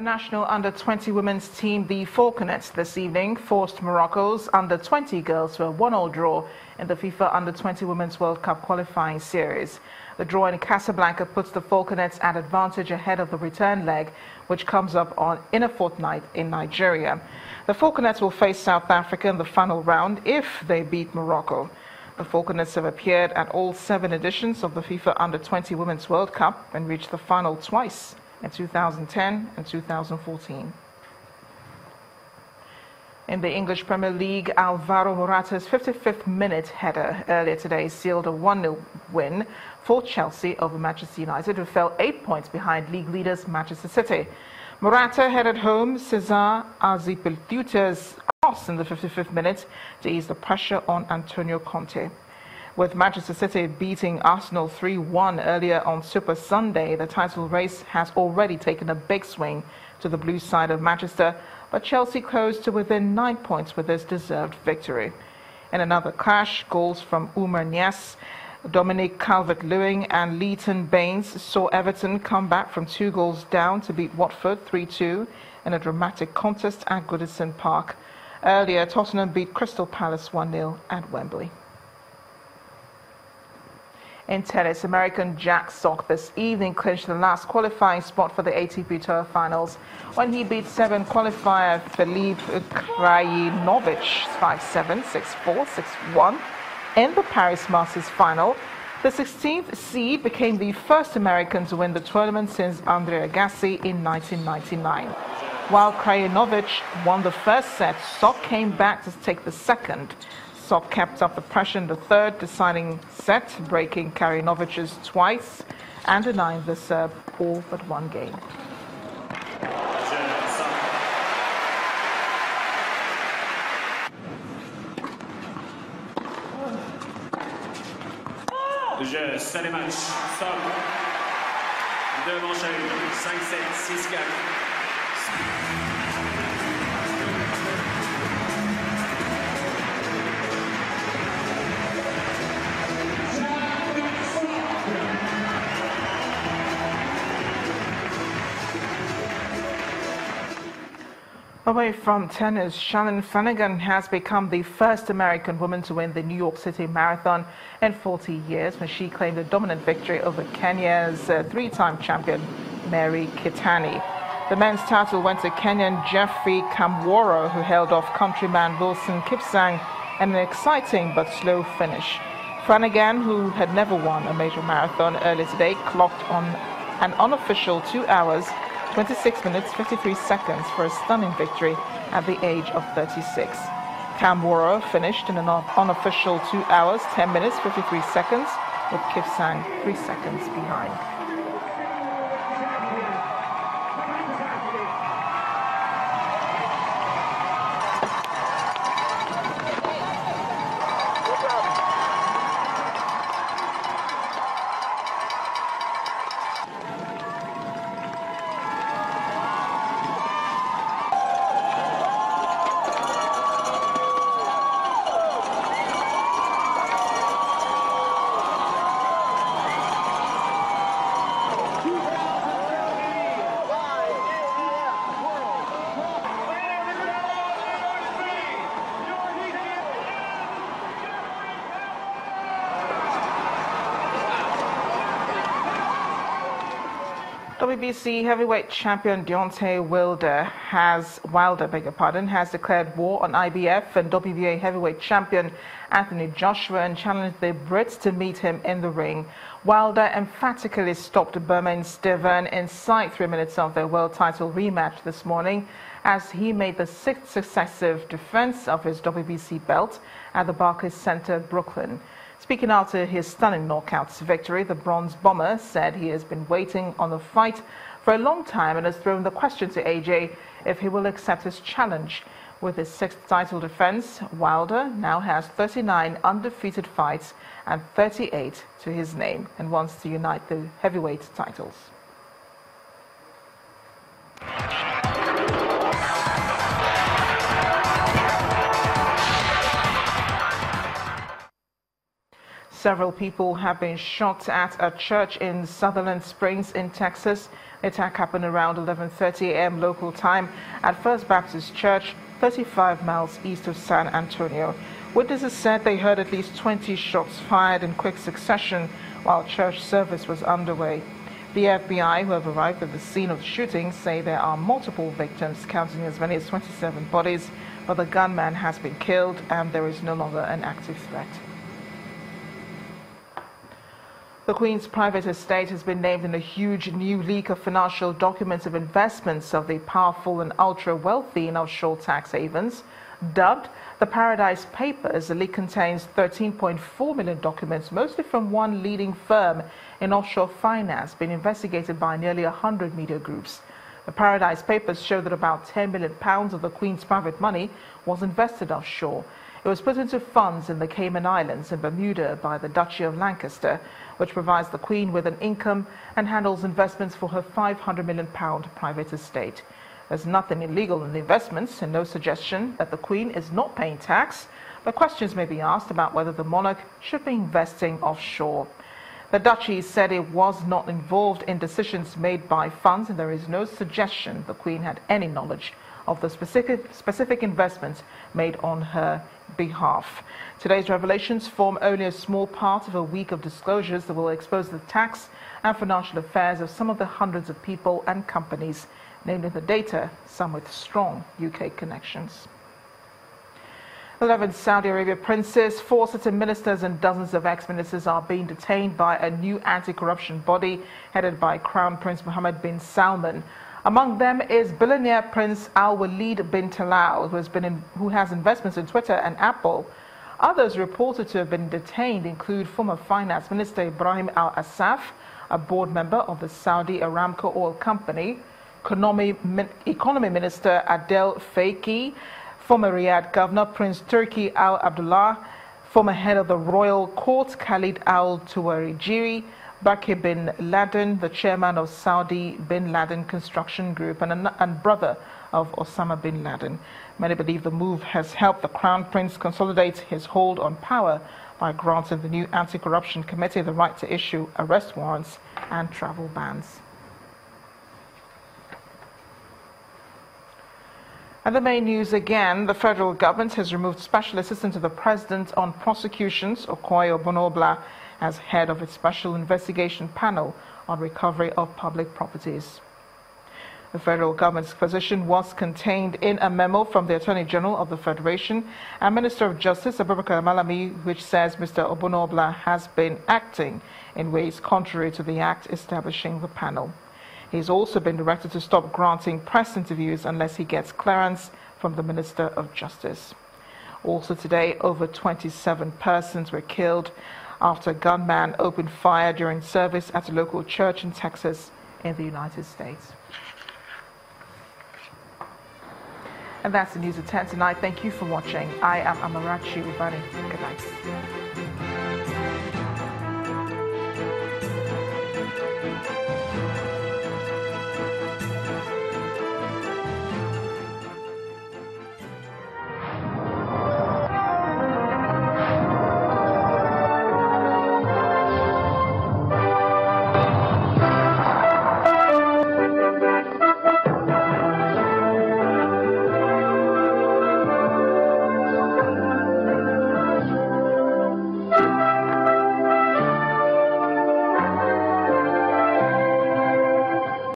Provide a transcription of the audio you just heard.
The national under-20 women's team, the Falconets, this evening forced Morocco's under-20 girls to a 1-1 draw in the FIFA Under-20 Women's World Cup qualifying series. The draw in Casablanca puts the Falconets at advantage ahead of the return leg, which comes up in a fortnight in Nigeria. The Falconets will face South Africa in the final round if they beat Morocco. The Falconets have appeared at all 7 editions of the FIFA Under-20 Women's World Cup and reached the final twice, in 2010 and 2014. In the English Premier League, Alvaro Morata's 55th minute header earlier today sealed a 1-0 win for Chelsea over Manchester United, who fell 8 points behind league leaders Manchester City. Morata headed home Cesar Azpilicueta's cross in the 55th minute to ease the pressure on Antonio Conte. With Manchester City beating Arsenal 3-1 earlier on Super Sunday, the title race has already taken a big swing to the blue side of Manchester, but Chelsea closed to within 9 points with this deserved victory. In another clash, goals from Oumar Niasse, Dominic Calvert-Lewin and Leighton Baines saw Everton come back from 2 goals down to beat Watford 3-2 in a dramatic contest at Goodison Park. Earlier, Tottenham beat Crystal Palace 1-0 at Wembley. In tennis, American Jack Sock this evening clinched the last qualifying spot for the ATP Tour Finals when he beat Serbian qualifier Filip Krajinovic 5-7, 6-4, 6-1 in the Paris Masters final. The 16th seed became the first American to win the tournament since Andre Agassi in 1999. While Krajinovic won the first set, Sock came back to take the second. Sock kept up the pressure in the third deciding set, breaking Krajinović's twice and denying the Serb all but one game. Jeu, c'est le match. Sock. 2 manches à 1, 5-7, 6-4. Away from tennis, Shannon Flanagan has become the first American woman to win the New York City Marathon in 40 years when she claimed a dominant victory over Kenya's 3-time champion, Mary Kitani. The men's title went to Kenyan Jeffrey Kamworo, who held off countryman Wilson Kipsang in an exciting but slow finish. Flanagan, who had never won a major marathon earlier today, clocked on an unofficial 2 hours 26 minutes 53 seconds for a stunning victory at the age of 36. Kamworo finished in an unofficial 2 hours 10 minutes 53 seconds, with Kipsang 3 seconds behind. WBC heavyweight champion Deontay Wilder has declared war on IBF and WBA heavyweight champion Anthony Joshua and challenged the Brits to meet him in the ring. Wilder emphatically stopped Bermane Stiverne inside 3 minutes of their world title rematch this morning as he made the 6th successive defense of his WBC belt at the Barclays Center, Brooklyn. Speaking after his stunning knockouts victory, the Bronze Bomber said he has been waiting on the fight for a long time and has thrown the question to AJ if he will accept his challenge. With his 6th title defense, Wilder now has 39 undefeated fights and 38 to his name and wants to unite the heavyweight titles. Several people have been shot at a church in Sutherland Springs in Texas. The attack happened around 11:30 a.m. local time at First Baptist Church, 35 miles east of San Antonio. Witnesses said they heard at least 20 shots fired in quick succession while church service was underway. The FBI, who have arrived at the scene of the shooting, say there are multiple victims, counting as many as 27 bodies, but the gunman has been killed and there is no longer an active threat. The Queen's private estate has been named in a huge new leak of financial documents of investments of the powerful and ultra-wealthy in offshore tax havens. Dubbed the Paradise Papers, the leak contains 13.4 million documents, mostly from one leading firm in offshore finance, being investigated by nearly 100 media groups. The Paradise Papers show that about £10 million of the Queen's private money was invested offshore. It was put into funds in the Cayman Islands and Bermuda by the Duchy of Lancaster, which provides the Queen with an income and handles investments for her £500 million private estate. There's nothing illegal in the investments and no suggestion that the Queen is not paying tax, but questions may be asked about whether the monarch should be investing offshore. The Duchy said it was not involved in decisions made by funds, and there is no suggestion the Queen had any knowledge of the specific investments made on her behalf. Today's revelations form only a small part of a week of disclosures that will expose the tax and financial affairs of some of the hundreds of people and companies named in the data, some with strong UK connections. 11 Saudi Arabia princes, 4 sitting ministers and dozens of ex-ministers are being detained by a new anti-corruption body headed by Crown Prince Mohammed bin Salman. Among them is billionaire Prince Al-Walid bin Talal, who has investments in Twitter and Apple. Others reported to have been detained include former Finance Minister Ibrahim Al-Assaf, a board member of the Saudi Aramco oil company, Economy Minister Adel Faki, former Riyadh Governor Prince Turki Al Abdullah, former head of the Royal Court Khalid Al Tuwarijiri, Bakr bin Laden, the chairman of Saudi Bin Laden Construction Group and brother of Osama bin Laden. Many believe the move has helped the Crown Prince consolidate his hold on power by granting the new Anti-Corruption Committee the right to issue arrest warrants and travel bans. And the main news again, the federal government has removed Special Assistant to the President on Prosecutions, Okoye Obonobla, as head of its Special Investigation Panel on Recovery of Public Properties. The federal government's position was contained in a memo from the Attorney General of the Federation and Minister of Justice, Abubakar Malami, which says Mr. Obonobla has been acting in ways contrary to the act establishing the panel. He's also been directed to stop granting press interviews unless he gets clearance from the Minister of Justice. Also today, over 27 persons were killed after a gunman opened fire during service at a local church in Texas in the United States. And that's the news at 10 tonight. Thank you for watching. I am Amarachi Ubani. Good night.